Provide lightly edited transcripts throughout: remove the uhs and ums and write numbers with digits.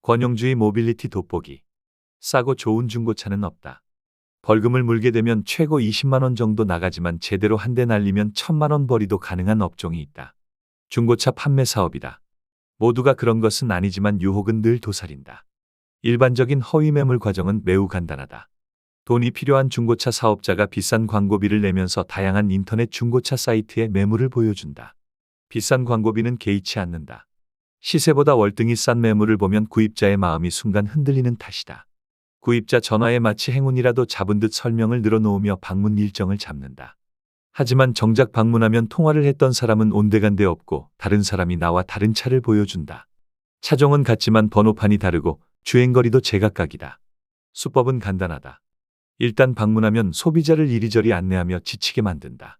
권용주의 모빌리티 돋보기. 싸고 좋은 중고차는 없다. 벌금을 물게 되면 최고 20만 원 정도 나가지만 제대로 한 대 날리면 1,000만 원 벌이도 가능한 업종이 있다. 중고차 판매 사업이다. 모두가 그런 것은 아니지만 유혹은 늘 도사린다. 일반적인 허위 매물 과정은 매우 간단하다. 돈이 필요한 중고차 사업자가 비싼 광고비를 내면서 다양한 인터넷 중고차 사이트에 매물을 보여준다. 비싼 광고비는 개의치 않는다. 시세보다 월등히 싼 매물을 보면 구입자의 마음이 순간 흔들리는 탓이다. 구입자 전화에 마치 행운이라도 잡은 듯 설명을 늘어놓으며 방문 일정을 잡는다. 하지만 정작 방문하면 통화를 했던 사람은 온데간데 없고 다른 사람이 나와 다른 차를 보여준다. 차종은 같지만 번호판이 다르고 주행거리도 제각각이다. 수법은 간단하다. 일단 방문하면 소비자를 이리저리 안내하며 지치게 만든다.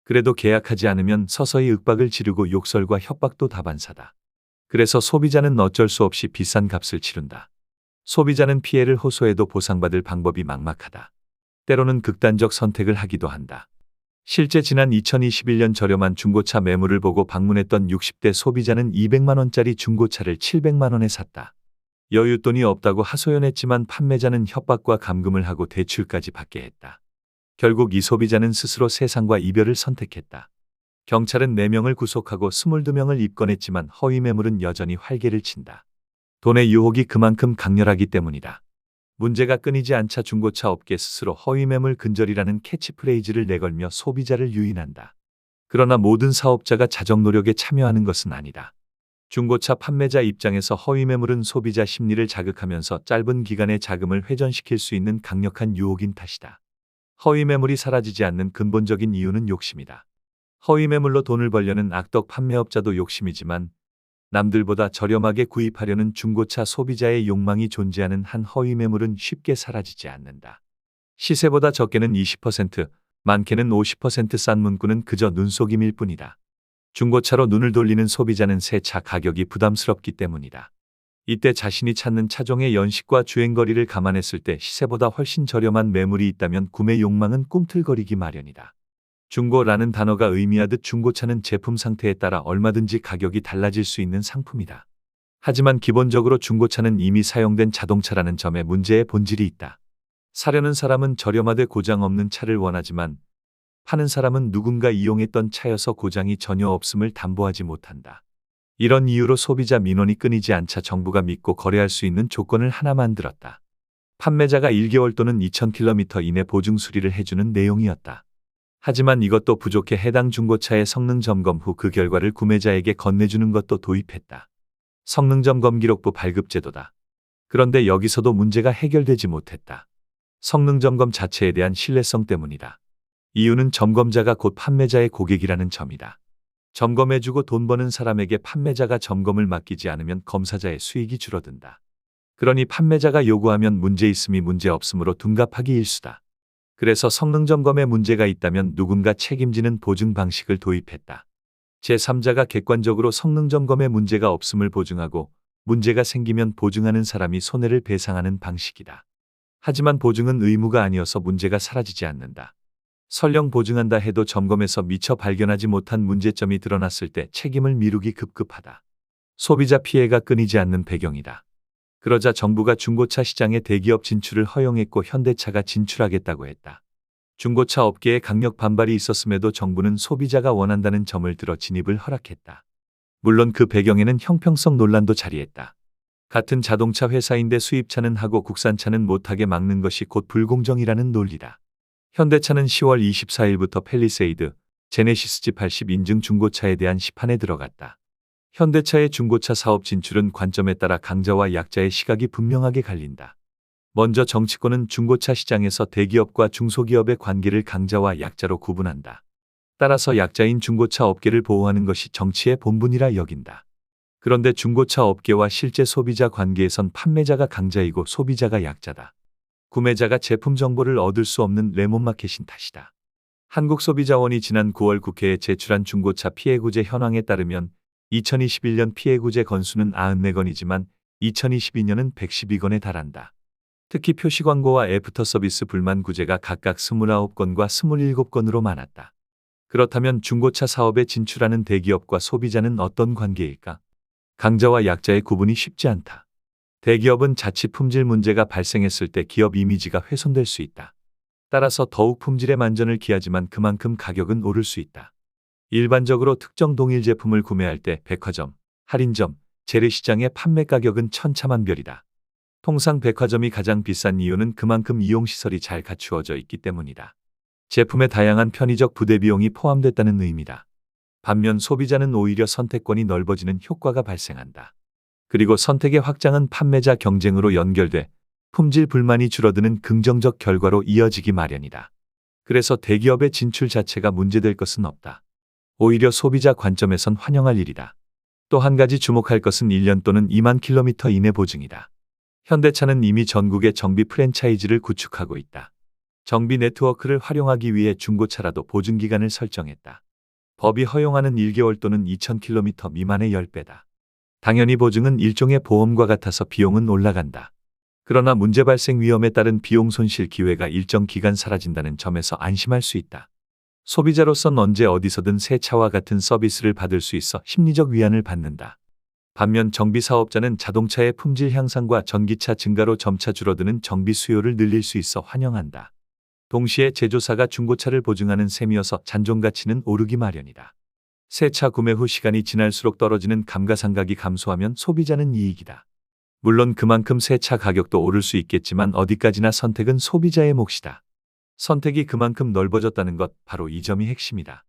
그래도 계약하지 않으면 서서히 윽박을 지르고 욕설과 협박도 다반사다. 그래서 소비자는 어쩔 수 없이 비싼 값을 치른다. 소비자는 피해를 호소해도 보상받을 방법이 막막하다. 때로는 극단적 선택을 하기도 한다. 실제 지난 2021년 저렴한 중고차 매물을 보고 방문했던 60대 소비자는 200만 원짜리 중고차를 700만 원에 샀다. 여윳돈이 없다고 하소연했지만 판매자는 협박과 감금을 하고 대출까지 받게 했다. 결국 이 소비자는 스스로 세상과 이별을 선택했다. 경찰은 4명을 구속하고 22명을 입건했지만 허위 매물은 여전히 활개를 친다. 돈의 유혹이 그만큼 강렬하기 때문이다. 문제가 끊이지 않자 중고차 업계 스스로 허위 매물 근절이라는 캐치프레이즈를 내걸며 소비자를 유인한다. 그러나 모든 사업자가 자정 노력에 참여하는 것은 아니다. 중고차 판매자 입장에서 허위 매물은 소비자 심리를 자극하면서 짧은 기간에 자금을 회전시킬 수 있는 강력한 유혹인 탓이다. 허위 매물이 사라지지 않는 근본적인 이유는 욕심이다. 허위 매물로 돈을 벌려는 악덕 판매업자도 욕심이지만 남들보다 저렴하게 구입하려는 중고차 소비자의 욕망이 존재하는 한 허위 매물은 쉽게 사라지지 않는다. 시세보다 적게는 20%, 많게는 50% 싼 문구는 그저 눈속임일 뿐이다. 중고차로 눈을 돌리는 소비자는 새 차 가격이 부담스럽기 때문이다. 이때 자신이 찾는 차종의 연식과 주행거리를 감안했을 때 시세보다 훨씬 저렴한 매물이 있다면 구매 욕망은 꿈틀거리기 마련이다. 중고라는 단어가 의미하듯 중고차는 제품 상태에 따라 얼마든지 가격이 달라질 수 있는 상품이다. 하지만 기본적으로 중고차는 이미 사용된 자동차라는 점에 문제의 본질이 있다. 사려는 사람은 저렴하되 고장 없는 차를 원하지만 파는 사람은 누군가 이용했던 차여서 고장이 전혀 없음을 담보하지 못한다. 이런 이유로 소비자 민원이 끊이지 않자 정부가 믿고 거래할 수 있는 조건을 하나 만들었다. 판매자가 1개월 또는 2,000km 이내 보증 수리를 해주는 내용이었다. 하지만 이것도 부족해 해당 중고차의 성능 점검 후 그 결과를 구매자에게 건네주는 것도 도입했다. 성능 점검 기록부 발급 제도다. 그런데 여기서도 문제가 해결되지 못했다. 성능 점검 자체에 대한 신뢰성 때문이다. 이유는 점검자가 곧 판매자의 고객이라는 점이다. 점검해주고 돈 버는 사람에게 판매자가 점검을 맡기지 않으면 검사자의 수익이 줄어든다. 그러니 판매자가 요구하면 문제 있음이 문제 없음으로 둔갑하기 일수다. 그래서 성능 점검에 문제가 있다면 누군가 책임지는 보증 방식을 도입했다. 제3자가 객관적으로 성능 점검에 문제가 없음을 보증하고 문제가 생기면 보증하는 사람이 손해를 배상하는 방식이다. 하지만 보증은 의무가 아니어서 문제가 사라지지 않는다. 설령 보증한다 해도 점검에서 미처 발견하지 못한 문제점이 드러났을 때 책임을 미루기 급급하다. 소비자 피해가 끊이지 않는 배경이다. 그러자 정부가 중고차 시장에 대기업 진출을 허용했고 현대차가 진출하겠다고 했다. 중고차 업계에 강력 반발이 있었음에도 정부는 소비자가 원한다는 점을 들어 진입을 허락했다. 물론 그 배경에는 형평성 논란도 자리했다. 같은 자동차 회사인데 수입차는 하고 국산차는 못하게 막는 것이 곧 불공정이라는 논리다. 현대차는 10월 24일부터 팰리세이드, 제네시스 G80 인증 중고차에 대한 시판에 들어갔다. 현대차의 중고차 사업 진출은 관점에 따라 강자와 약자의 시각이 분명하게 갈린다. 먼저 정치권은 중고차 시장에서 대기업과 중소기업의 관계를 강자와 약자로 구분한다. 따라서 약자인 중고차 업계를 보호하는 것이 정치의 본분이라 여긴다. 그런데 중고차 업계와 실제 소비자 관계에선 판매자가 강자이고 소비자가 약자다. 구매자가 제품 정보를 얻을 수 없는 레몬마켓인 탓이다. 한국소비자원이 지난 9월 국회에 제출한 중고차 피해구제 현황에 따르면 2021년 피해구제 건수는 94건이지만 2022년은 112건에 달한다. 특히 표시광고와 애프터 서비스 불만 구제가 각각 29건과 27건으로 많았다. 그렇다면 중고차 사업에 진출하는 대기업과 소비자는 어떤 관계일까? 강자와 약자의 구분이 쉽지 않다. 대기업은 자칫 품질 문제가 발생했을 때 기업 이미지가 훼손될 수 있다. 따라서 더욱 품질에 만전을 기하지만 그만큼 가격은 오를 수 있다. 일반적으로 특정 동일 제품을 구매할 때 백화점, 할인점, 재래시장의 판매 가격은 천차만별이다. 통상 백화점이 가장 비싼 이유는 그만큼 이용시설이 잘 갖추어져 있기 때문이다. 제품의 다양한 편의적 부대 비용이 포함됐다는 의미다. 반면 소비자는 오히려 선택권이 넓어지는 효과가 발생한다. 그리고 선택의 확장은 판매자 경쟁으로 연결돼 품질 불만이 줄어드는 긍정적 결과로 이어지기 마련이다. 그래서 대기업의 진출 자체가 문제될 것은 없다. 오히려 소비자 관점에선 환영할 일이다. 또 한 가지 주목할 것은 1년 또는 2만 킬로미터 이내 보증이다. 현대차는 이미 전국에 정비 프랜차이즈를 구축하고 있다. 정비 네트워크를 활용하기 위해 중고차라도 보증기간을 설정했다. 법이 허용하는 1개월 또는 2,000km 미만의 10배다. 당연히 보증은 일종의 보험과 같아서 비용은 올라간다. 그러나 문제 발생 위험에 따른 비용 손실 기회가 일정 기간 사라진다는 점에서 안심할 수 있다. 소비자로선 언제 어디서든 새 차와 같은 서비스를 받을 수 있어 심리적 위안을 받는다. 반면 정비 사업자는 자동차의 품질 향상과 전기차 증가로 점차 줄어드는 정비 수요를 늘릴 수 있어 환영한다. 동시에 제조사가 중고차를 보증하는 셈이어서 잔존 가치는 오르기 마련이다. 새 차 구매 후 시간이 지날수록 떨어지는 감가상각이 감소하면 소비자는 이익이다. 물론 그만큼 새 차 가격도 오를 수 있겠지만 어디까지나 선택은 소비자의 몫이다. 선택이 그만큼 넓어졌다는 것, 바로 이 점이 핵심이다.